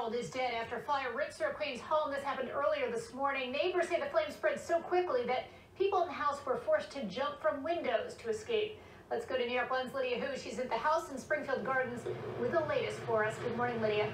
8-year-old is dead after fire rips through Queens home. This happened earlier this morning. Neighbors say the flames spread so quickly that people in the house were forced to jump from windows to escape. Let's go to NY1's Lydia Hu. She's at the house in Springfield Gardens with the latest for us. Good morning, Lydia.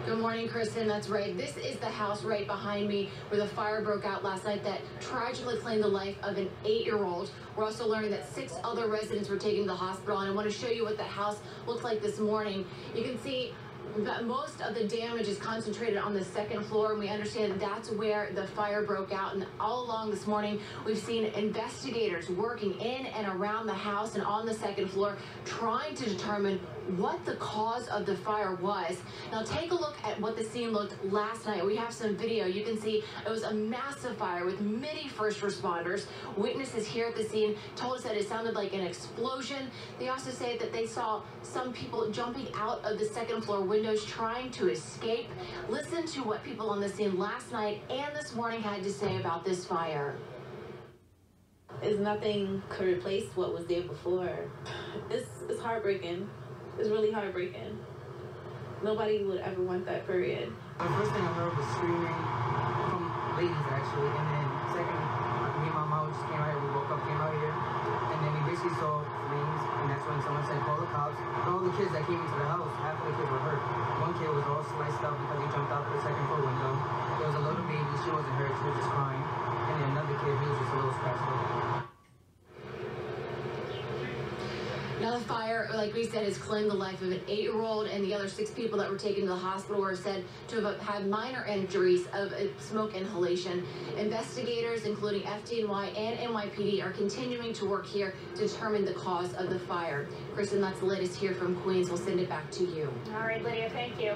Good morning, Kristen. That's right. This is the house right behind me where the fire broke out last night that tragically claimed the life of an 8-year-old. We're also learning that 6 other residents were taken to the hospital, and I want to show you what the house looked like this morning. You can see that most of the damage is concentrated on the second floor, and we understand that that's where the fire broke out. And all along this morning, we've seen investigators working in and around the house and on the second floor, trying to determine what the cause of the fire was. Now take a look at what the scene looked last night. We have some video. You can see it was a massive fire with many first responders. Witnesses here at the scene told us that it sounded like an explosion. They also say that they saw some people jumping out of the second floor windows trying to escape. Listen to what people on the scene last night and this morning had to say about this fire. Nothing could replace what was there before. It's heartbreaking. It's really heartbreaking. Nobody would ever want that, period. The first thing I heard was screaming from ladies, actually, and then second, me and my mom just came out here. We woke up, came out here, and then we basically saw flames, and that's when someone said, call the cops. All the kids that came into the house, half of the kids were hurt. One kid was all sliced up because he jumped out the second floor window. There was a little baby, she wasn't hurt, she was just crying. And then another kid, he was just a little scratched up. Now the fire, like we said, has claimed the life of an 8-year-old, and the other 6 people that were taken to the hospital were said to have had minor injuries of smoke inhalation. Investigators, including FDNY and NYPD, are continuing to work here to determine the cause of the fire. Kristen, that's the latest here from Queens. We'll send it back to you. All right, Lydia, thank you.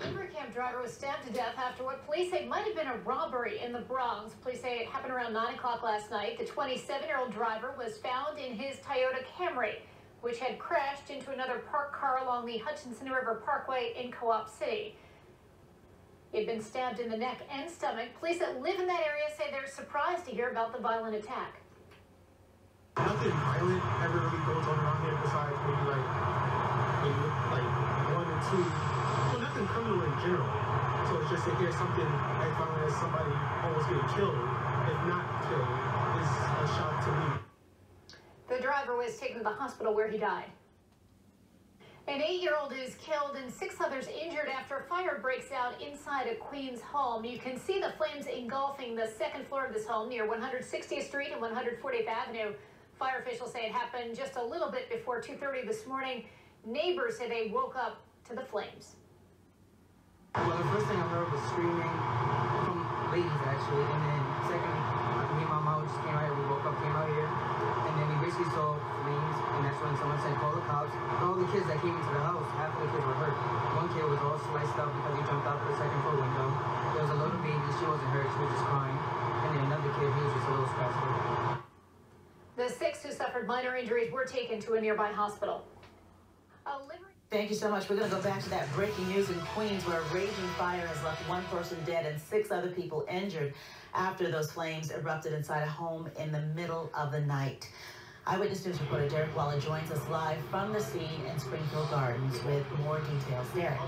A driver was stabbed to death after what police say might have been a robbery in the Bronx. Police say it happened around 9 o'clock last night. The 27-year-old driver was found in his Toyota Camry, which had crashed into another parked car along the Hutchinson River Parkway in Co-op City. He had been stabbed in the neck and stomach. Police that live in that area say they're surprised to hear about the violent attack. Nothing violent ever really goes on around here besides maybe like 1 or 2. Well, nothing criminal in general. So it's just to hear something as violent as somebody almost getting killed, if not killed, is a shock to me. The driver was taken to the hospital where he died. An 8-year-old is killed and 6 others injured after a fire breaks out inside a Queens home. You can see the flames engulfing the second floor of this home near 160th Street and 140th Avenue. Fire officials say it happened just a little bit before 2:30 this morning. Neighbors say they woke up to the flames. Well, the first thing I heard was screaming from ladies, actually, and then second, me and my mom just came out here. We woke up, came out here, and then we basically saw flames, and that's when someone said, call the cops. All the kids that came into the house, half of the kids were hurt. One kid was all sliced up because he jumped out the second floor window. There was a little baby, she wasn't hurt, she was just crying. And then another kid, he was just a little scratched up. The 6 who suffered minor injuries were taken to a nearby hospital. Thank you so much. We're going to go back to that breaking news in Queens where a raging fire has left 1 person dead and 6 other people injured after those flames erupted inside a home in the middle of the night. Eyewitness News reporter Derek Waller joins us live from the scene in Springfield Gardens with more details. Derek.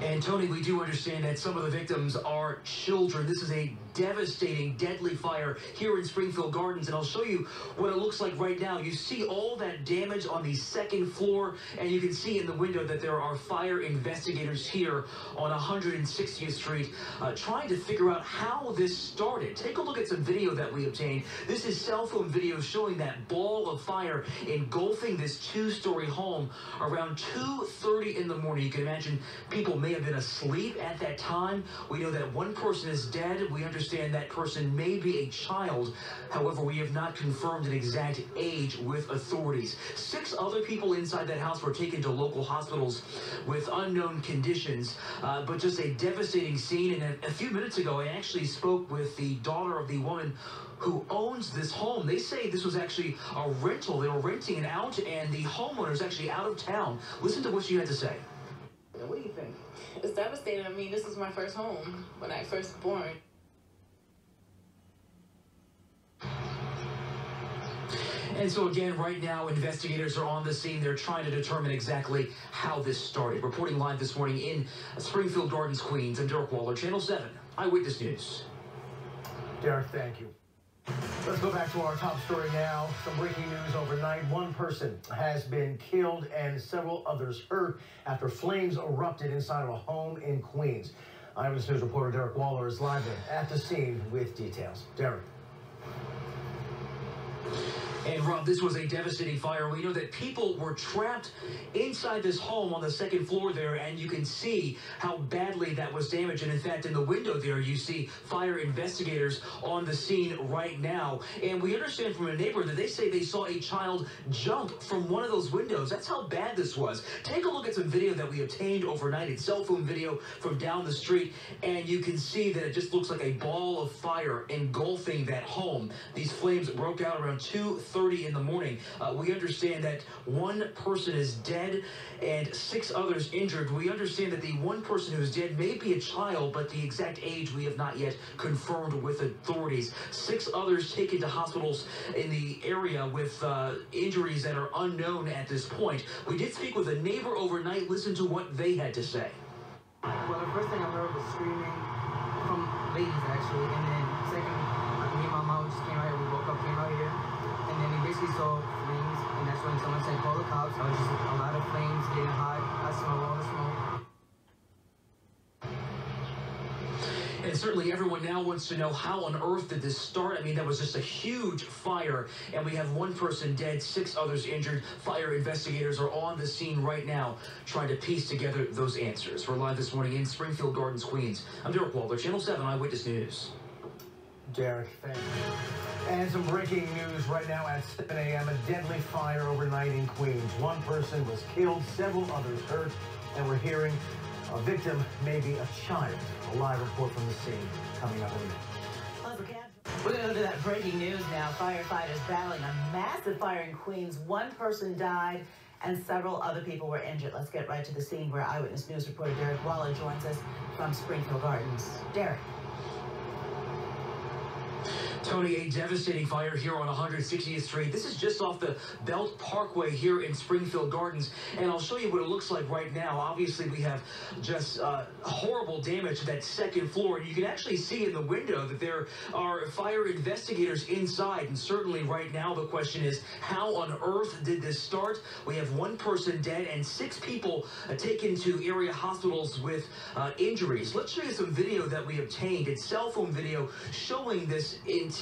And Tony, we do understand that some of the victims are children. This is a devastating, deadly fire here in Springfield Gardens, and I'll show you what it looks like right now. You see all that damage on the second floor, and you can see in the window that there are fire investigators here on 160th Street trying to figure out how this started. Take a look at some video that we obtained. This is cell phone video showing that ball of fire engulfing this 2-story home around 2:30 in the morning. You can imagine people may have been asleep at that time. We know that 1 person is dead. We understand that person may be a child. However, we have not confirmed an exact age with authorities. 6 other people inside that house were taken to local hospitals with unknown conditions, but just a devastating scene. And a few minutes ago, I actually spoke with the daughter of the woman who owns this home. They say this was actually a rental. They were renting it out, and the homeowner is actually out of town. Listen to what she had to say. What do you think? It's devastating. I mean, this is my first home when I first born. And so again, right now, investigators are on the scene. They're trying to determine exactly how this started. Reporting live this morning in Springfield Gardens, Queens, I'm Derek Waller, Channel 7 Eyewitness News. Derek, thank you. Let's go back to our top story now. Some breaking news overnight. One person has been killed and several others hurt after flames erupted inside of a home in Queens. Eyewitness News reporter Derek Waller is live at the scene with details. Derek. And Rob, this was a devastating fire. We know that people were trapped inside this home on the second floor there, and you can see how badly that was damaged. And in fact, in the window there, you see fire investigators on the scene right now. And we understand from a neighbor that they say they saw a child jump from one of those windows. That's how bad this was. Take a look at some video that we obtained overnight. It's cell phone video from down the street, and you can see that it just looks like a ball of fire engulfing that home. These flames broke out around 2:30 in the morning. We understand that one person is dead and 6 others injured. We understand that the one person who is dead may be a child, but the exact age we have not yet confirmed with authorities. 6 others taken to hospitals in the area with injuries that are unknown at this point. We did speak with a neighbor overnight. Listen to what they had to say. Well, the first thing I heard was screaming from ladies, actually, and then second, me and my mom just came out here. We woke up, came out here. And then we basically saw flames, and that's when someone said, call the cops. I was just a lot of flames, getting hot. I smelled all the smoke. And certainly everyone now wants to know, how on earth did this start? I mean, that was just a huge fire, and we have one person dead, 6 others injured. Fire investigators are on the scene right now trying to piece together those answers. We're live this morning in Springfield Gardens, Queens. I'm Derek Waller, Channel 7 Eyewitness News. Derek, thank you. And some breaking news right now at 7 a.m. A deadly fire overnight in Queens. One person was killed, several others hurt, and we're hearing a victim may be a child. A live report from the scene coming up in a minute. We're going to go to that breaking news now. Firefighters battling a massive fire in Queens. One person died and several other people were injured. Let's get right to the scene where Eyewitness News reporter Derek Waller joins us from Springfield Gardens. Derek. Tony, a devastating fire here on 160th Street. This is just off the Belt Parkway here in Springfield Gardens, and I'll show you what it looks like right now. Obviously, we have just horrible damage to that second floor, and you can actually see in the window that there are fire investigators inside, and certainly right now the question is, how on earth did this start? We have one person dead and 6 people taken to area hospitals with injuries. Let's show you some video that we obtained. It's cell phone video showing this intense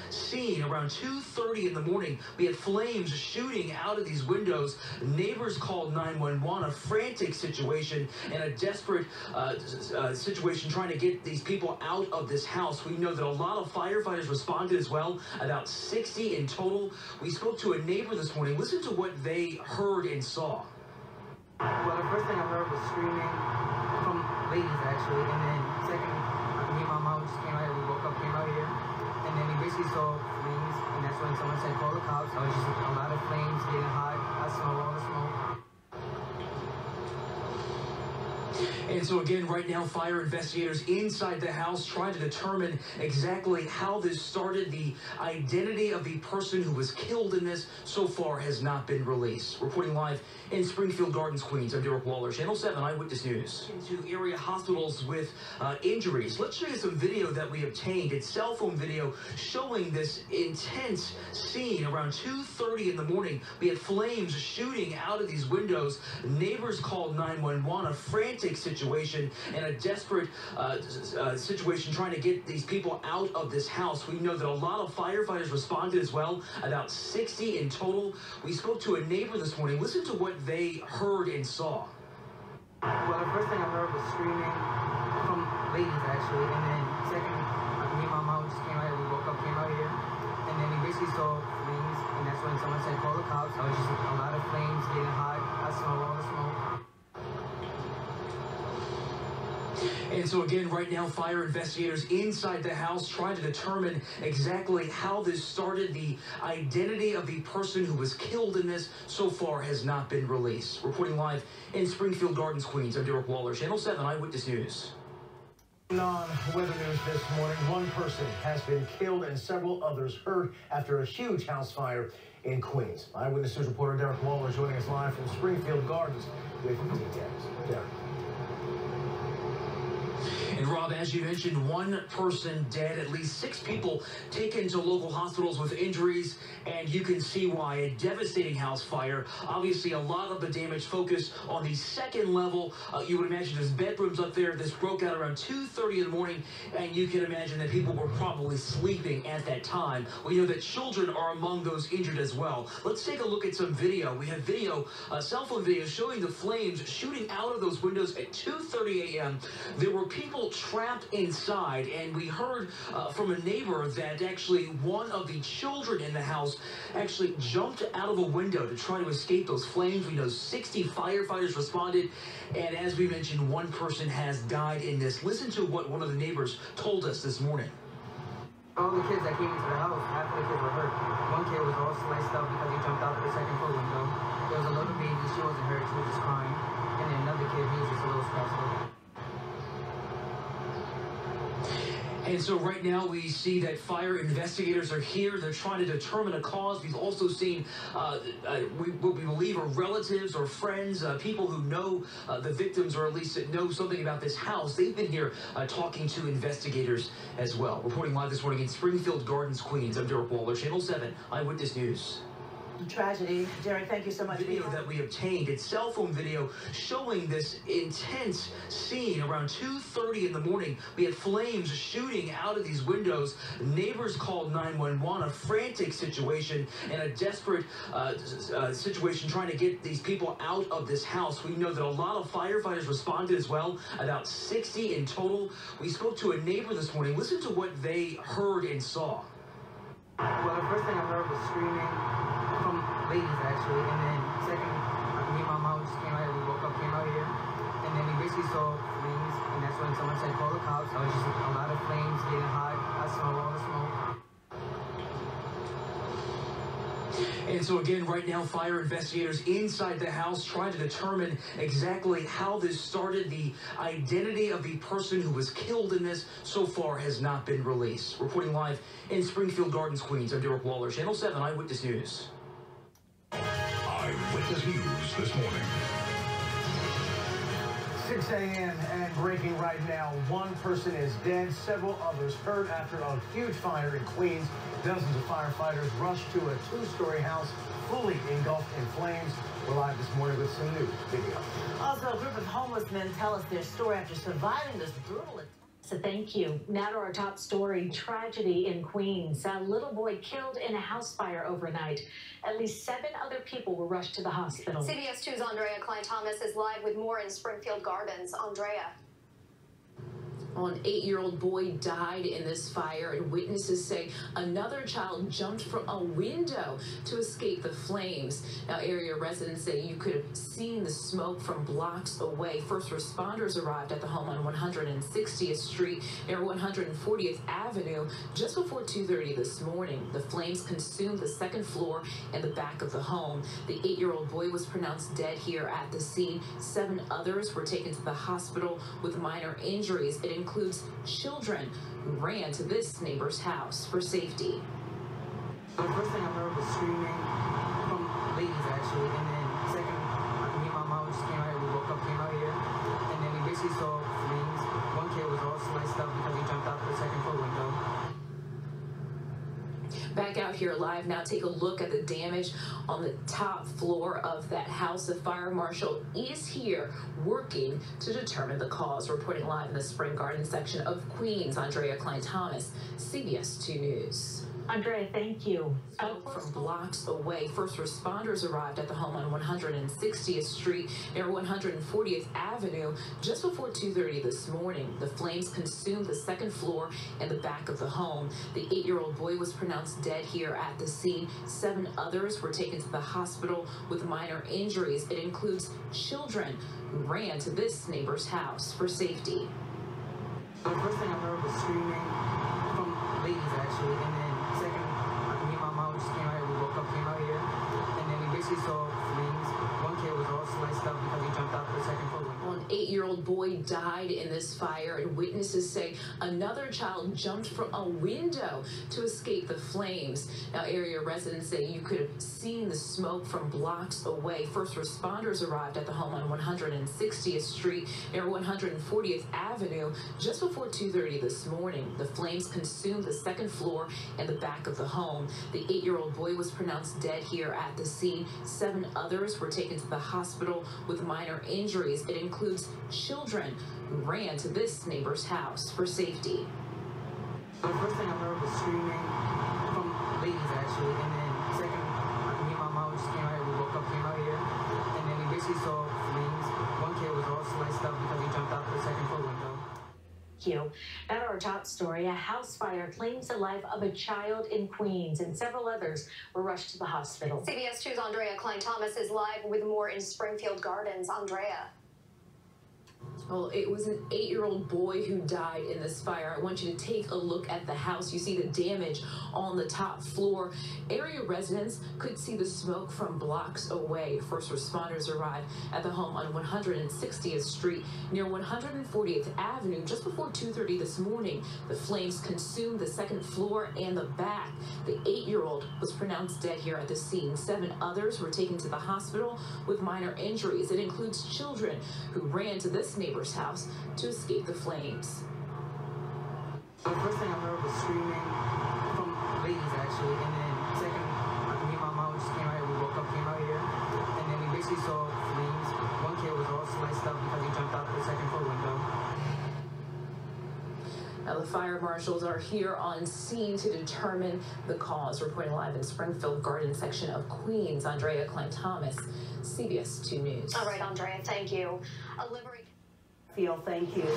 scene around 2:30 in the morning. We had flames shooting out of these windows. Neighbors called 911, a frantic situation and a desperate situation trying to get these people out of this house. We know that a lot of firefighters responded as well, about 60 in total. We spoke to a neighbor this morning. Listen to what they heard and saw. Well, the first thing I heard was screaming from ladies, actually, and then second, me and my mom just came out here. We woke up, came out here. And then we basically saw flames, and that's when someone said, call the cops. I was just a lot of flames, getting hot. I smelled all the smoke. And so again, right now, fire investigators inside the house trying to determine exactly how this started. The identity of the person who was killed in this so far has not been released. Reporting live in Springfield Gardens, Queens, I'm Derek Waller, Channel 7 Eyewitness News. Into area hospitals with injuries. Let's show you some video that we obtained. It's cell phone video showing this intense scene around 2:30 in the morning. We had flames shooting out of these windows. Neighbors called 911, a frantic situation and a desperate situation trying to get these people out of this house. We know that a lot of firefighters responded as well, about 60 in total. We spoke to a neighbor this morning. Listen to what they heard and saw. Well, the first thing I heard was screaming from ladies, actually, and then second, me and my mom just came out here. We woke up, came out here, and then we basically saw flames, and that's when someone said, call the cops. I was just a lot of flames, getting hot. I smelled all the smoke. And so again, right now, fire investigators inside the house trying to determine exactly how this started. The identity of the person who was killed in this so far has not been released. Reporting live in Springfield Gardens, Queens, I'm Derek Waller, Channel 7 Eyewitness News. Non-weather news this morning. One person has been killed and several others hurt after a huge house fire in Queens. Eyewitness News reporter Derek Waller joining us live from Springfield Gardens with details. Derek. And Rob, as you mentioned, one person dead, at least 6 people taken to local hospitals with injuries, and you can see why. A devastating house fire. Obviously, a lot of the damage focused on the second level. You would imagine there's bedrooms up there. This broke out around 2:30 in the morning, and you can imagine that people were probably sleeping at that time. We know that children are among those injured as well. Let's take a look at some video. We have video, cell phone video, showing the flames shooting out of those windows at 2:30 a.m. There were people trapped inside, and we heard from a neighbor that actually one of the children in the house actually jumped out of a window to try to escape those flames. We know 60 firefighters responded, and as we mentioned, one person has died in this. Listen to what one of the neighbors told us this morning. All the kids that came into the house, half of the kids were hurt. One kid was all sliced up because he jumped out of the second floor window. There was a little baby, she wasn't hurt, she was just crying. And then another kid, he was just a little scratched up. And so right now we see that fire investigators are here. They're trying to determine a cause. We've also seen what we believe are relatives or friends, people who know the victims or at least know something about this house. They've been here talking to investigators as well. Reporting live this morning in Springfield Gardens, Queens, I'm Derek Waller, Channel 7 Eyewitness News. Tragedy. Derek, thank you so much. Video that we obtained, it's cell phone video showing this intense scene around 2:30 in the morning. We had flames shooting out of these windows. Neighbors called 911, a frantic situation and a desperate situation trying to get these people out of this house. We know that a lot of firefighters responded as well, about 60 in total. We spoke to a neighbor this morning. Listen to what they heard and saw. Well, the first thing I heard was screaming from ladies, actually, and then second, me and my mom just came out here, we woke up, came out here, and then we basically saw flames, and that's when someone said, call the cops. It was just a lot of flames, getting hot, I smell all the smoke. And so again, right now, fire investigators inside the house trying to determine exactly how this started. The identity of the person who was killed in this so far has not been released. Reporting live in Springfield Gardens, Queens, I'm Derek Waller, Channel 7 Eyewitness News. Eyewitness News this morning. 6 a.m. and breaking right now. One person is dead, several others hurt after a huge fire in Queens. Dozens of firefighters rushed to a 2-story house fully engulfed in flames. We're live this morning with some new video. Also, a group of homeless men tell us their story after surviving this brutal attack. So thank you. Now to our top story, tragedy in Queens. A little boy killed in a house fire overnight. At least 7 other people were rushed to the hospital. CBS 2's Andrea Klein-Thomas is live with more in Springfield Gardens. Andrea. An 8-year-old boy died in this fire, and witnesses say another child jumped from a window to escape the flames. Now, area residents say you could have seen the smoke from blocks away. First responders arrived at the home on 160th Street near 140th Avenue just before 2:30 this morning. The flames consumed the second floor and the back of the home. The 8-year-old boy was pronounced dead here at the scene. 7 others were taken to the hospital with minor injuries. It includes children who ran to this neighbor's house for safety. The first thing I heard was screaming from ladies, actually, and then second, me and my mom just came out here, we woke up, came out here, and then we basically saw flames. One kid was all sliced up because he jumped out the second floor window. Back out here live now, take a look at the damage on the top floor of that house. The fire marshal is here working to determine the cause. Reporting live in the Spring Garden section of Queens, Andrea Klein-Thomas, CBS 2 News. Andrea, thank you. From blocks away, first responders arrived at the home on 160th Street near 140th Avenue just before 2:30 this morning. The flames consumed the second floor and the back of the home. The 8-year-old boy was pronounced dead here at the scene. 7 others were taken to the hospital with minor injuries. It includes children who ran to this neighbor's house for safety. The first thing I heard was screaming from ladies, actually, and then second, me and my mom just came out here, we woke up, came out here, and then we basically saw flames. One kid was all sliced up because he jumped out the second floor window. An 8-year-old 8-year-old boy died in this fire, and witnesses say another child jumped from a window to escape the flames. Now, area residents say you could have seen the smoke from blocks away. First responders arrived at the home on 160th Street near 140th Avenue just before 2:30 this morning. The flames consumed the second floor and the back of the home. The 8-year-old boy was pronounced dead here at the scene. 7 others were taken to the hospital with minor injuries. It includes children who ran to this neighbor's house for safety. The first thing I heard was screaming from ladies, actually, and then second, me and my mom just came out here. We woke up, came out here, and then we basically saw flames. One kid was all sliced up because he jumped out the second floor window. Now to our top story. A house fire claims the life of a child in Queens, and several others were rushed to the hospital. CBS 2's Andrea Klein-Thomas is live with more in Springfield Gardens. Andrea. Well, it was an 8-year-old boy who died in this fire. I want you to take a look at the house. You see the damage on the top floor. Area residents could see the smoke from blocks away. First responders arrived at the home on 160th Street near 140th Avenue just before 2:30 this morning. The flames consumed the second floor and the back. The 8-year-old was pronounced dead here at the scene. 7 others were taken to the hospital with minor injuries. It includes children who ran to this neighbor's house to escape the flames. The first thing I heard was screaming from ladies, actually, and then second, me and my mom just came out here. We woke up, came out here, and then we basically saw flames. One kid was all sliced up because he jumped out the second floor window. Now, the fire marshals are here on scene to determine the cause. Reporting live in Springfield Gardens section of Queens, Andrea Klein-Thomas, CBS 2 News. All right, Andrea, thank you. Thank you.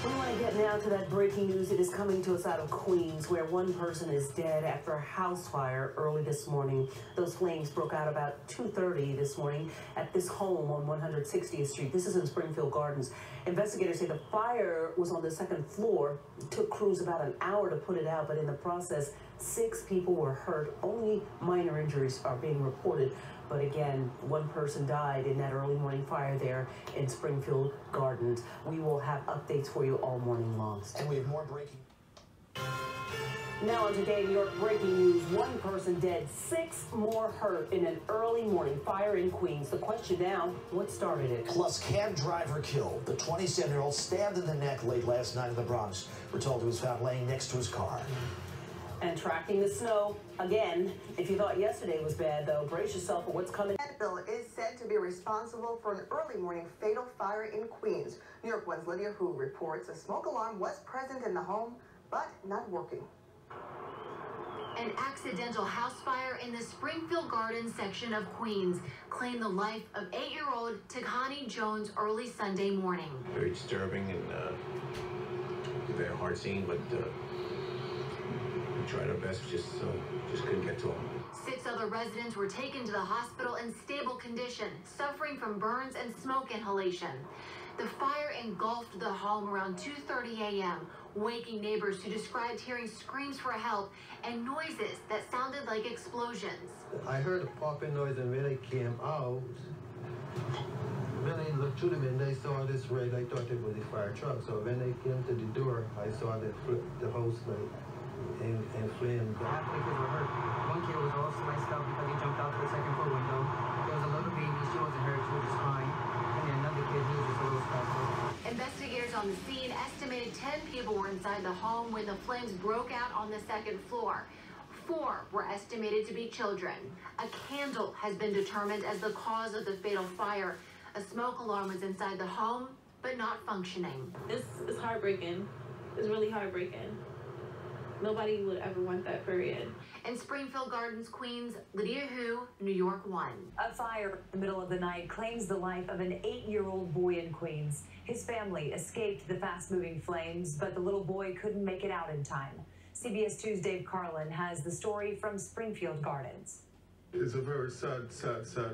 We want to get now to that breaking news. It is coming to us out of Queens, where one person is dead after a house fire early this morning. Those flames broke out about 2:30 this morning at this home on 160th Street. This is in Springfield Gardens. Investigators say the fire was on the second floor. It took crews about an hour to put it out, but in the process, 6 people were hurt. Only minor injuries are being reported. But again, one person died in that early morning fire there in Springfield Gardens. We will have updates for you all morning long. And we have more breaking. Now on Today New York breaking news, 1 person dead, 6 more hurt in an early morning fire in Queens. The question now, what started it? Plus, cab driver killed. The 27-year-old stabbed in the neck late last night in the Bronx. We're told he was found laying next to his car. And tracking the snow again. If you thought yesterday was bad, though, brace yourself for what's coming. Bill is said to be responsible for an early morning fatal fire in Queens. New York 1's Lydia Hu reports a smoke alarm was present in the home, but not working. An accidental house fire in the Springfield Gardens section of Queens claimed the life of 8-year-old Takani Jones early Sunday morning. Very disturbing and very hard scene, but we tried our best, just couldn't get to him. 6 other residents were taken to the hospital in stable condition, suffering from burns and smoke inhalation. The fire engulfed the home around 2:30 a.m., waking neighbors who described hearing screams for help and noises that sounded like explosions. I heard a popping noise, and when I came out, when I looked through the window, I saw this red. I thought it was a fire truck. So when I came to the door, I saw the house like in flames. Half the kids were hurt. One kid was all sliced up because he jumped out the second floor window. There was a little baby. She wasn't hurt. She was just crying. And then another kid, he was just a little sliced up. Investigators on the scene estimated 10 people were inside the home when the flames broke out on the second floor. 4 were estimated to be children. A candle has been determined as the cause of the fatal fire. A smoke alarm was inside the home, but not functioning. It's heartbreaking. It's really heartbreaking. Nobody would ever want that, period. In Springfield Gardens, Queens, Lydia Hu, New York 1. A fire in the middle of the night claims the life of an 8-year-old boy in Queens. His family escaped the fast-moving flames, but the little boy couldn't make it out in time. CBS 2's Dave Carlin has the story from Springfield Gardens. It's a very sad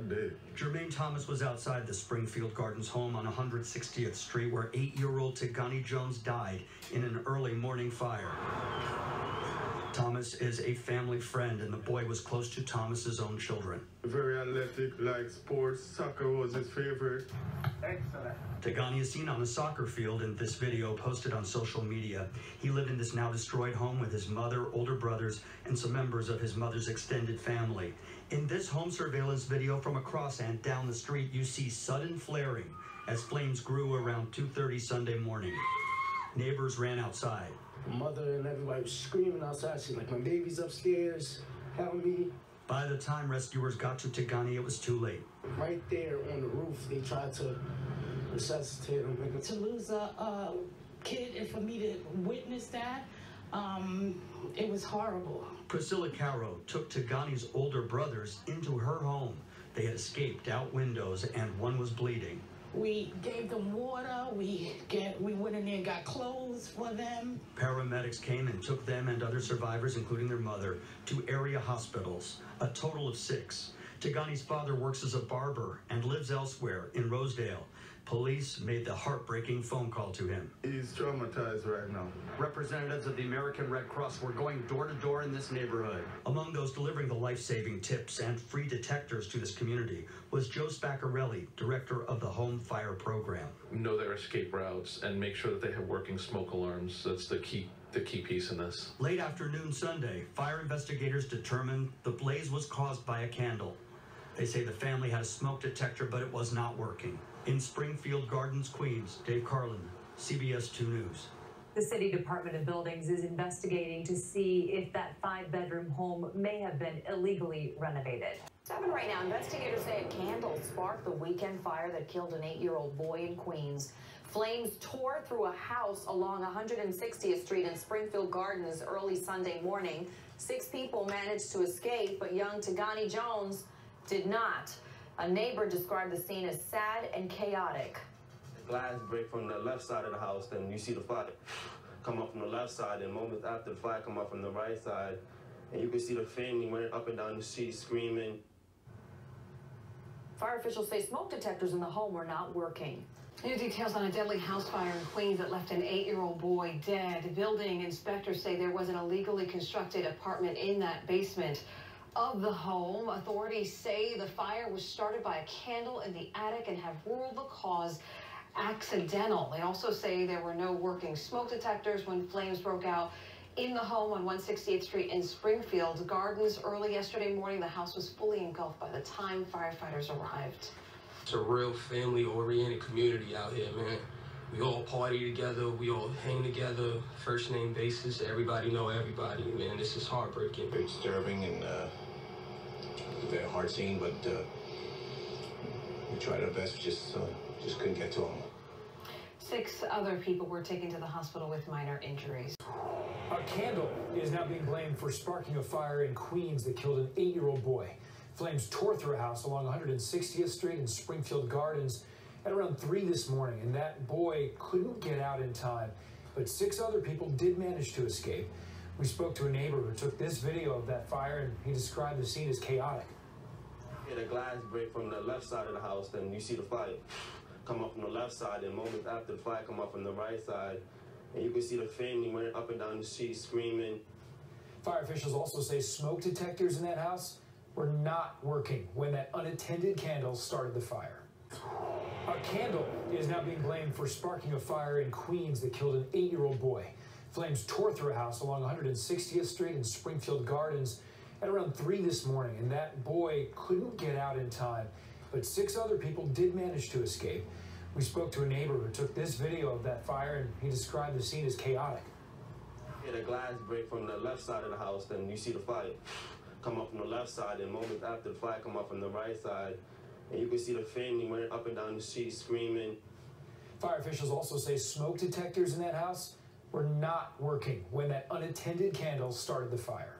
day. Jermaine Thomas was outside the Springfield Gardens home on 160th Street where 8-year-old Takani Jones died in an early morning fire. Thomas is a family friend, and the boy was close to Thomas's own children. Very athletic, like sports. Soccer was his favorite. Excellent. Tigani is seen on the soccer field in this video posted on social media. He lived in this now destroyed home with his mother, older brothers, and some members of his mother's extended family. In this home surveillance video from across and down the street, you see sudden flaring as flames grew around 2:30 Sunday morning. Neighbors ran outside. My mother and everybody was screaming outside. She's like, my baby's upstairs, help me. By the time rescuers got to Tigani, it was too late. Right there on the roof, they tried to resuscitate him. To lose a kid and for me to witness that, it was horrible. Priscilla Caro took Tigani's older brothers into her home. They had escaped out windows and one was bleeding. We gave them water, we went in there and got clothes for them. Paramedics came and took them and other survivors, including their mother, to area hospitals, a total of 6. Tigani's father works as a barber and lives elsewhere in Rosedale. Police made the heartbreaking phone call to him. He's traumatized right now. Representatives of the American Red Cross were going door to door in this neighborhood. Among those delivering the life-saving tips and free detectors to this community was Joe Spaccarelli, director of the Home Fire Program. Know their escape routes and make sure that they have working smoke alarms. That's the key piece in this. Late afternoon Sunday, fire investigators determined the blaze was caused by a candle. They say the family had a smoke detector, but it was not working. In Springfield Gardens, Queens, Dave Carlin, CBS 2 News. The City Department of Buildings is investigating to see if that 5-bedroom home may have been illegally renovated. 7 right now. Investigators say a candle sparked the weekend fire that killed an 8-year-old boy in Queens. Flames tore through a house along 160th Street in Springfield Gardens early Sunday morning. 6 people managed to escape, but young Tigani Jones did not. A neighbor described the scene as sad and chaotic. The glass break from the left side of the house, then you see the fire come up from the left side, and moments after the fire come up from the right side, and you can see the family running up and down the street screaming. Fire officials say smoke detectors in the home were not working. New details on a deadly house fire in Queens that left an 8-year-old boy dead. Building inspectors say there was an illegally constructed apartment in that basement of the home. Authorities say the fire was started by a candle in the attic and have ruled the cause accidental. They also say there were no working smoke detectors when flames broke out in the home on 160th Street in Springfield Gardens. Early yesterday morning, the house was fully engulfed by the time firefighters arrived. It's a real family-oriented community out here, man. We all party together, we all hang together, first name basis, everybody know everybody, man. This is heartbreaking. Very disturbing and very hard scene, but we tried our best, just couldn't get to them. 6 other people were taken to the hospital with minor injuries. A candle is now being blamed for sparking a fire in Queens that killed an 8-year-old boy. Flames tore through a house along 160th Street in Springfield Gardens at around 3 this morning, and that boy couldn't get out in time, but 6 other people did manage to escape. We spoke to a neighbor who took this video of that fire, and he described the scene as chaotic. Yeah, the glass break from the left side of the house, then you see the fire come up from the left side, and moments after the fire come up from the right side, and you can see the family running up and down the street screaming. Fire officials also say smoke detectors in that house were not working when that unattended candle started the fire. A candle is now being blamed for sparking a fire in Queens that killed an 8-year-old boy. Flames tore through a house along 160th Street in Springfield Gardens at around 3 this morning, and that boy couldn't get out in time, but 6 other people did manage to escape. We spoke to a neighbor who took this video of that fire, and he described the scene as chaotic. Yeah, the glass break from the left side of the house, then you see the fire come up from the left side, and moments after the fire come up from the right side, and you can see the family running up and down the street screaming. Fire officials also say smoke detectors in that house were not working when that unattended candle started the fire.